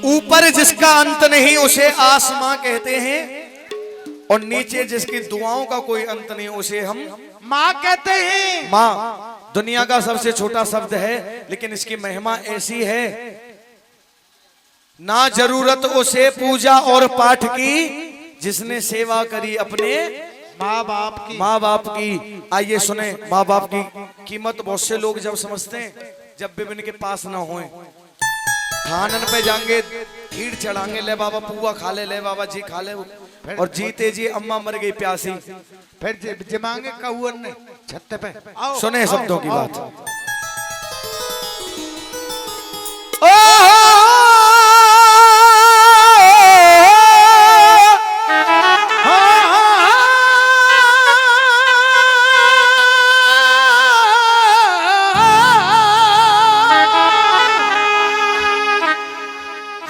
ऊपर जिसका अंत नहीं उसे आसमां कहते हैं, और नीचे जिसकी दुआओं का कोई अंत नहीं उसे हम माँ कहते हैं। माँ दुनिया का सबसे छोटा शब्द है, लेकिन इसकी महिमा ऐसी है, ना जरूरत उसे पूजा और पाठ की, जिसने सेवा करी अपने माँ बाप की। आइए सुने माँ बाप की कीमत। बहुत से लोग जब समझते हैं जब भी इनके पास ना होए, खानन पे जाएंगे, खीर चढ़ाएंगे, ले बाबा पुआ खा ले बाबा जी खा ले, और जीते जी अम्मा मर गई प्यासी, फिर जमाएंगे कौन ने छत पे। सुने शब्दों की बात।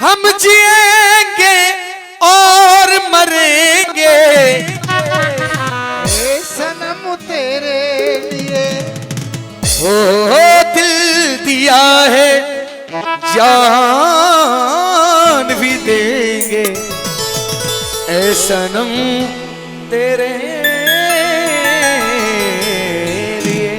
हम जिएंगे और मरेंगे सनम तेरे लिए, हो दिल दिया है जान भी देंगे, ऐ सनम तेरे लिए।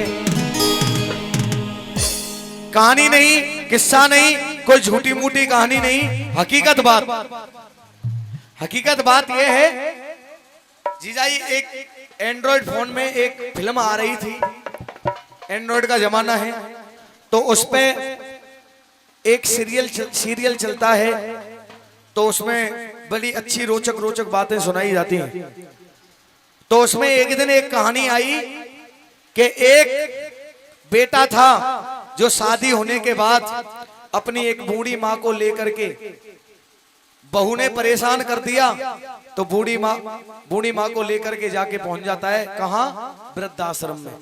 कहानी नहीं, किस्सा नहीं, कोई झूठी मूठी कहानी नहीं, हकीकत बात। हकीकत बात यह है जीजा जी, एक एंड्रॉइड फोन में एक फिल्म आ रही थी, एंड्रॉइड का जमाना है, तो उस पे एक सीरियल चलता है, तो उसमें बड़ी अच्छी रोचक रोचक बातें सुनाई जाती हैं। तो उसमें एक दिन एक कहानी आई कि एक बेटा था जो शादी होने के बाद अपनी एक बूढ़ी माँ को लेकर के, बहू ने परेशान कर दिया, तो बूढ़ी माँ को लेकर के जाके पहुंच जाता है कहाँ, वृद्धाश्रम में।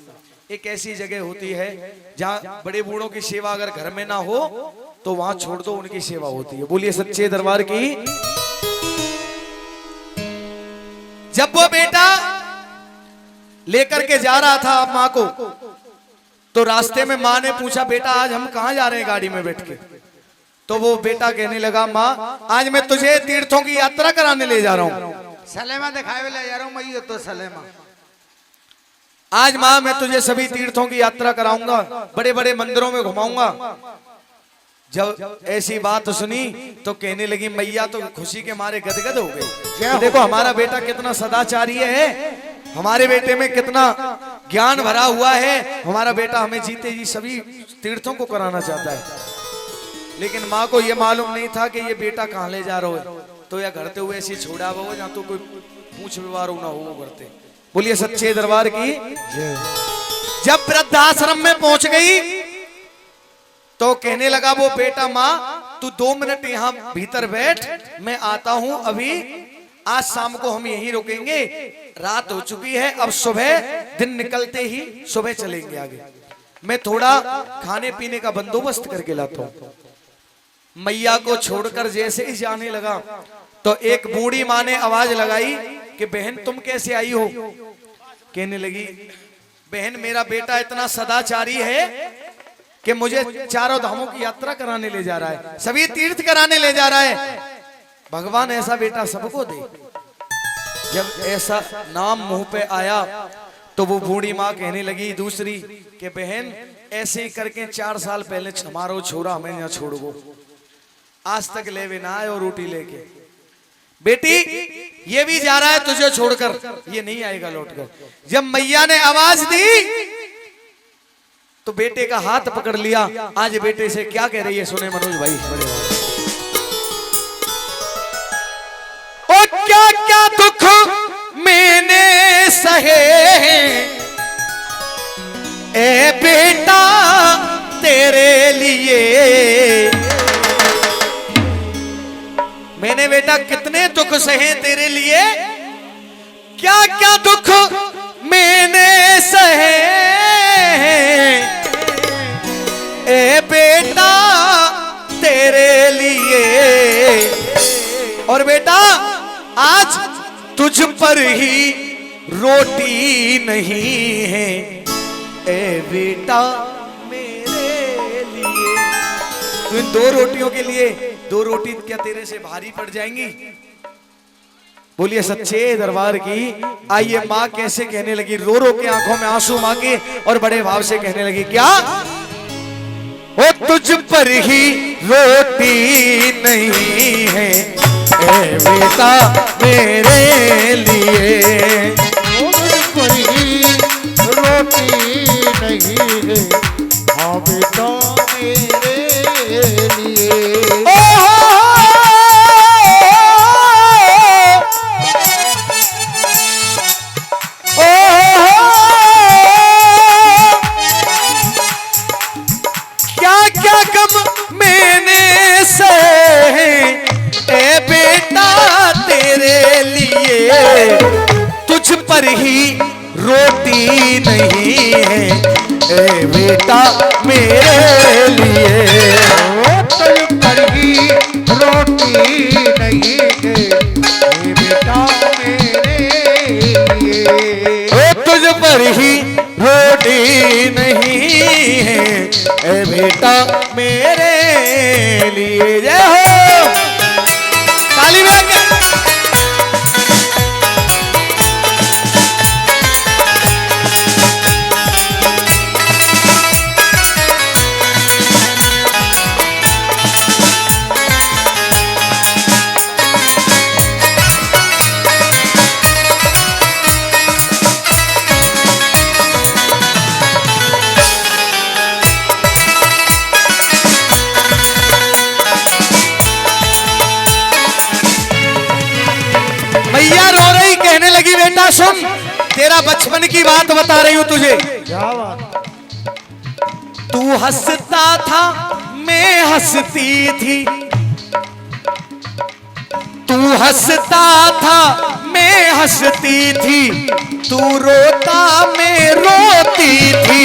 एक ऐसी जगह होती है जहाँ बड़े बूढ़ों की सेवा अगर घर में ना हो तो वहां छोड़ दो, उनकी सेवा होती है। बोलिए सच्चे दरबार की। जब वो बेटा लेकर के जा रहा था माँ को, तो रास्ते में माँ ने पूछा, बेटा आज हम कहाँ जा रहे हैं गाड़ी में बैठ के? तो वो बेटा कहने लगा, माँ आज मैं तुझे तीर्थों की यात्रा कराने ले जा रहा हूँ। सलेमा दिखाए ले जा रहा हूँ मैं, तो सलेमा आज माँ मैं तुझे सभी तीर्थों की यात्रा कराऊंगा, बड़े बड़े मंदिरों में घुमाऊंगा। जब ऐसी बात सुनी तो कहने लगी मैया तो खुशी के मारे गदगद हो गई। तो देखो हमारा बेटा कितना सदाचारी है, हमारे बेटे में कितना ज्ञान भरा हुआ है। हमारा बेटा हमें जीते जी सभी तीर्थों को कराना चाहता है। लेकिन माँ को यह मालूम नहीं था कि ये बेटा कहाँ ले जा रहे हो, तो या घरते हुए ऐसी छोड़ा वो जहाँ तो कोई पूछ व्यवहार ना हो वो करते। बोलिए सच्चे दरबार की। जब वृद्धाश्रम में पहुंच गई तो कहने लगा वो बेटा, माँ तू 2 मिनट यहाँ भीतर बैठ, मैं आता हूं अभी। आज शाम को हम यहीं रुकेंगे, रात हो चुकी है, अब सुबह दिन निकलते ही सुबह चलेंगे आगे। मैं थोड़ा खाने पीने का बंदोबस्त करके लाता हूं। मैया को छोड़कर जैसे ही जाने लगा तो एक बूढ़ी माँ ने आवाज लगाई कि बहन तुम कैसे आई हो? कहने लगी, बहन मेरा बेटा इतना सदाचारी है कि मुझे चारों धामों की यात्रा कराने ले जा रहा है, सभी तीर्थ कराने ले जा रहा है। भगवान ऐसा बेटा सबको दे। जब ऐसा नाम मुंह पे आया तो वो बूढ़ी माँ कहने लगी दूसरी कि बहन ऐसे ही करके 4 साल पहले हमारा छोरा हमें यहाँ छोड़ गो, आज तक ले ना आए और रोटी लेके। बेटी ये भी जा रहा है तुझे छोड़कर, ये नहीं आएगा लौटकर। जब मैया ने आवाज दी तो बेटे का हाथ पकड़ लिया। आज बेटे से क्या कह रही है सुने मनोज भाई। ओ क्या क्या दुख मैंने सहे ए बेटा तेरे लिए, मैंने बेटा कितने दुख सहे तेरे लिए। क्या क्या दुख मैंने सहे ए बेटा तेरे लिए, और बेटा आज तुझ पर ही रोटी नहीं है ए बेटा मेरे लिए। तो इन 2 रोटियों के लिए दो रोटी क्या तेरे से भारी पड़ जाएंगी? बोलिए सच्चे दरबार की। आइए माँ कैसे कहने लगी, रो रो के आंखों में आंसू मांगे और बड़े भाव से कहने लगी, क्या वो तुझ पर ही रोटी नहीं है ए बेटा मेरे लिए, तुझ पर ही रोटी नहीं है हाँ बेटा मेरे लिए। क्या क्या गम मैंने सहे ए बेटा तेरे लिए, तुझ पर ही रोटी नहीं है ए बेटा मेरे लिए, तुझ पर ही रोटी नहीं है ए बेटा मेरे लिए। तुझ पर ही रोटी नहीं है ए बेटा मेरे लिए। जय हो, ताली बजा के। मैया रो रही, कहने लगी बेटा सुन, तेरा बचपन की बात बता रही हूं तुझे। क्या बात? तू हंसता था मैं हंसती थी, तू हंसता था मैं हंसती थी, तू रोता मैं रोती थी।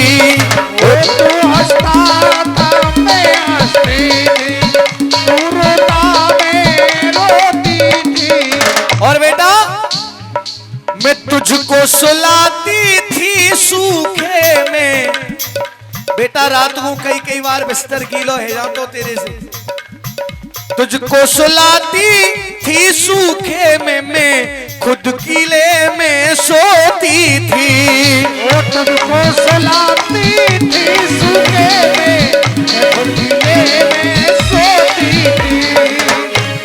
तू हंसता था मैं हंसती थी, तू रोता मैं रोती थी। और बेटा मैं तुझको सुलाती थी सूखे में, बेटा रात को कई कई बार बिस्तर गीलो है जातो तेरे से, तुझको सुलाती थी सूखे में, मैं खुद गीले में सोती थी। तुझको सुलाती थी सूखे में, मैं खुद गीले में सोती थी।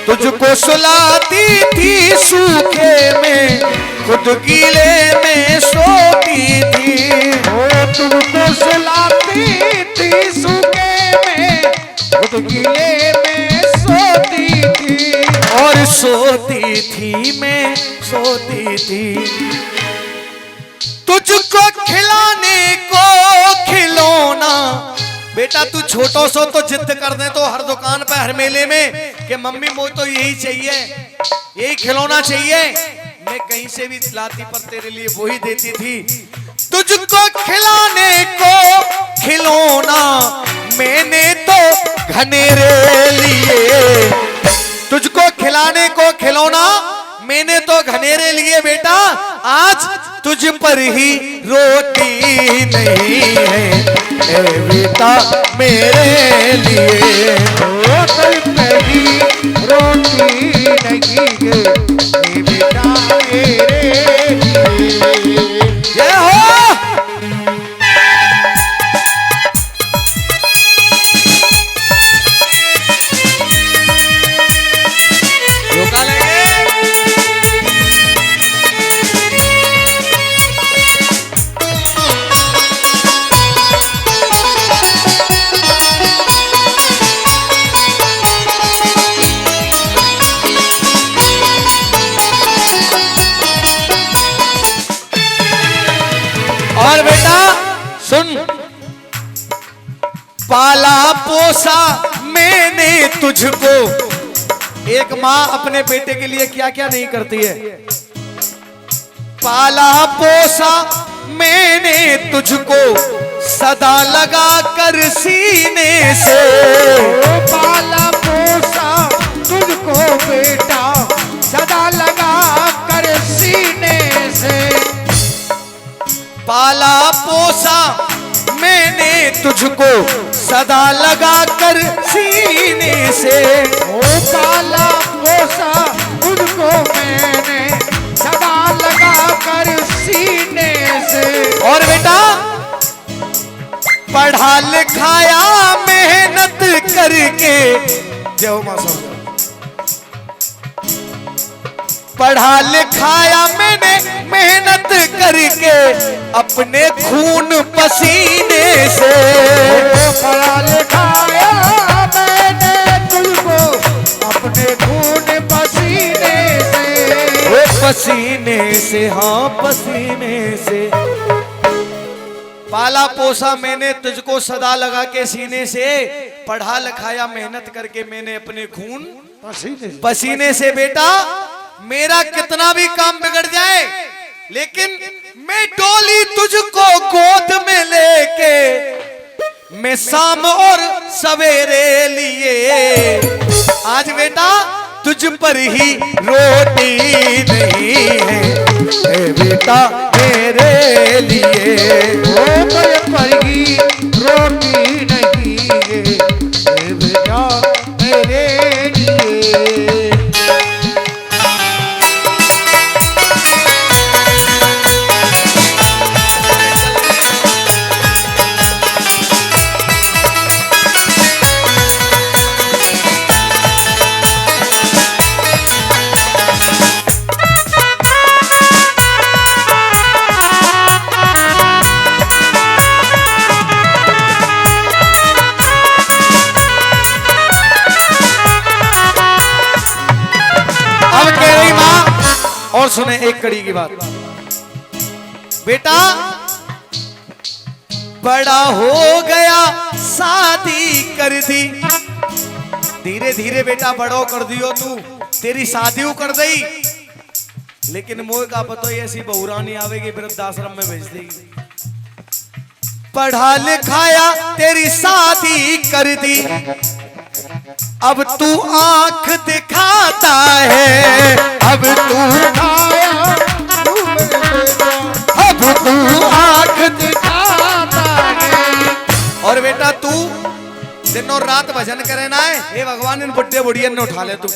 तुझको सुलाती थी सूखे में, खुद गीले में सोती थी। तुझको सुलाती थी सूखे में, खुद गीले में सोती थी। और सोती थी मैं सोती थी, तुझको खिलाने को खिलौना। बेटा तू छोटो सो तो जिद कर दे तो हर दुकान पे हर मेले में कि मम्मी मुझे तो यही चाहिए, यही खिलौना चाहिए, मैं कहीं से भी लाती पर तेरे लिए वही देती थी। तुझको खिलाने को खिलौना मैंने तो घनेरे लिए, तुझको खिलाने को खिलौना मैंने तो घनेरे लिए। बेटा आज तुझ पर ही रोटी नहीं है ए बेटा मेरे लिए, तुझ पर ही रोटी नहीं है ए बेटा मेरे लिए। जय हो। रोका ले। और बेटा सुन, पाला पोसा मैंने तुझको, एक माँ अपने बेटे के लिए क्या क्या नहीं करती है। पाला पोसा मैंने तुझको सदा लगा कर सीने से, पाला पोसा तुझको बेटा सदा लगा कर सीने से। पाला पोसा मैंने तुझको सदा लगा कर सीने से। ओ पाला पोसा उनको मैंने सदा लगा कर सीने से। और बेटा पढ़ा लिखाया मेहनत करके, जय हो मां साहब। पढ़ा लिखाया मैंने मेहनत करके अपने खून पसीने से। पढ़ा लिखाया मैंने तुझको अपने खून पसीने से। वो पसीने से, हाँ पसीने से। पाला पोसा मैंने तुझको सदा लगा के सीने से, पढ़ा लिखाया मेहनत करके मैंने अपने खून पसीने से। बेटा मेरा कितना भी काम बिगड़ जाए, लेकिन मैं डोली तुझको गोद में लेके मैं शाम और सवेरे लिए। आज बेटा तुझ पर ही रोटी नहीं है ए बेटा मेरे लिए। ओ मेरे पर ही रोटी नहीं है ए बेटा मेरे लिए। और सुने एक कड़ी की बात। बेटा बड़ा हो गया शादी कर दी, धीरे धीरे बेटा बड़ो कर दियो तू, तेरी शादी कर दी। लेकिन मोह का पता ही ऐसी बहुरा नहीं आवेगी, वृद्धाश्रम में भेज देगी। पढ़ा लिखाया तेरी शादी कर दी, अब तू आंख दिखाता है। अब तू आंख दिखाता है। और बेटा तू दिन और रात भजन करे ना है, हे भगवान इन बुढ़े बुढ़ियन ने उठा ले, तू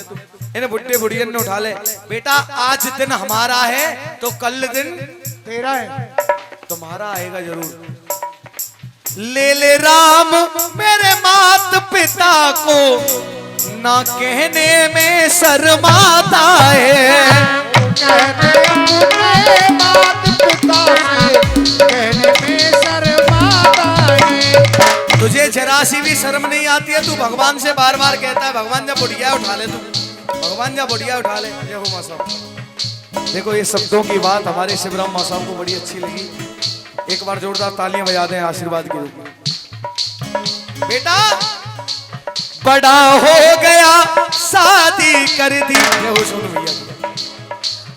इन बुढ़े बुढ़ियन ने उठा ले। बेटा आज दिन हमारा है तो कल दिन तेरा है, तुम्हारा आएगा जरूर। ले ले राम मेरे मात पिता को, ना कहने में शर्माता है। कहने मात पिता से कहने में शर्माता है। तुझे जरा सी भी शर्म नहीं आती है, तू भगवान से बार बार कहता है भगवान जा बुढ़िया उठा ले, तू भगवान जा बुढ़िया उठा ले। जय हो मां साहब। देखो ये शब्दों की बात हमारे शिवराम मां साहब को बड़ी अच्छी लगी, एक बार जोरदार तालियां बजा दें आशीर्वाद के रूप में। बेटा बड़ा हो गया शादी कर दी, ये सुन भैया,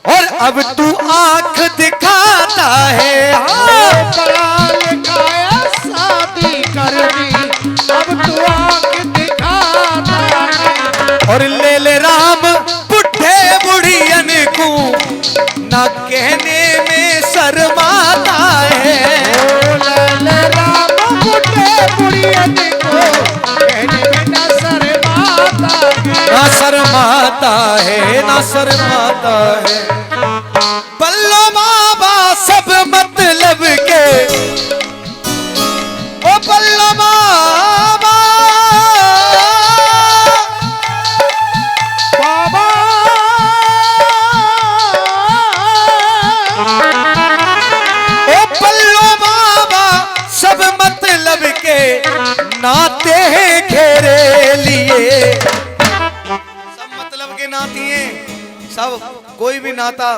और अब तू आंख दिखाता है। पढ़ा लिखाया शादी कर दी, अब तू आंख दिखाता है। और ले ले राम बुढ़े बुढ़ियन को, ना कहने में शर्माता है। ले राम बुढ़े बुढ़ियन को कहने में ना शर्माता है। ना शर्माता है, ना शर्माता है। बल्लो बाबा सब मतलब के, ओ बल्लो बाबा बाबा ओ बल्लो बाबा सब मतलब के नाते हैं घेरे लिए। सब मतलब के नाती हैं, सब कोई भी नाता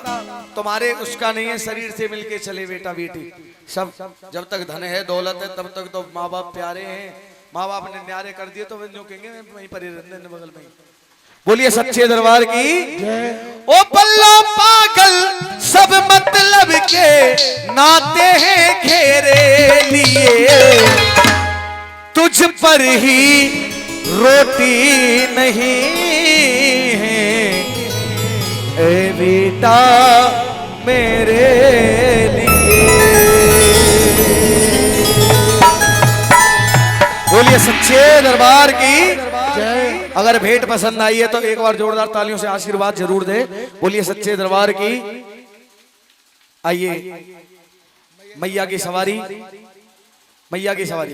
तुम्हारे उसका नहीं है, शरीर से मिलके चले बेटा बेटी सब। जब तक धन है दौलत है तब तक तो माँ बाप प्यारे हैं, माँ बाप ने न्यारे कर दिए तो जो कहेंगे वहीं पर बगल में। बोलिए सच्चे दरबार की। ओ पल्लो पागल सब मतलब के नाते हैं घेरे लिए, तुझ पर ही रोटी नहीं है ए बेटा मेरे लिए। बोलिए बोलिए सच्चे दरबार की जय। अगर भेंट पसंद आई है तो एक बार जोरदार तालियों से आशीर्वाद जरूर दे। बोलिए सच्चे दरबार की। आइए मैया की सवारी, मैया की सवारी।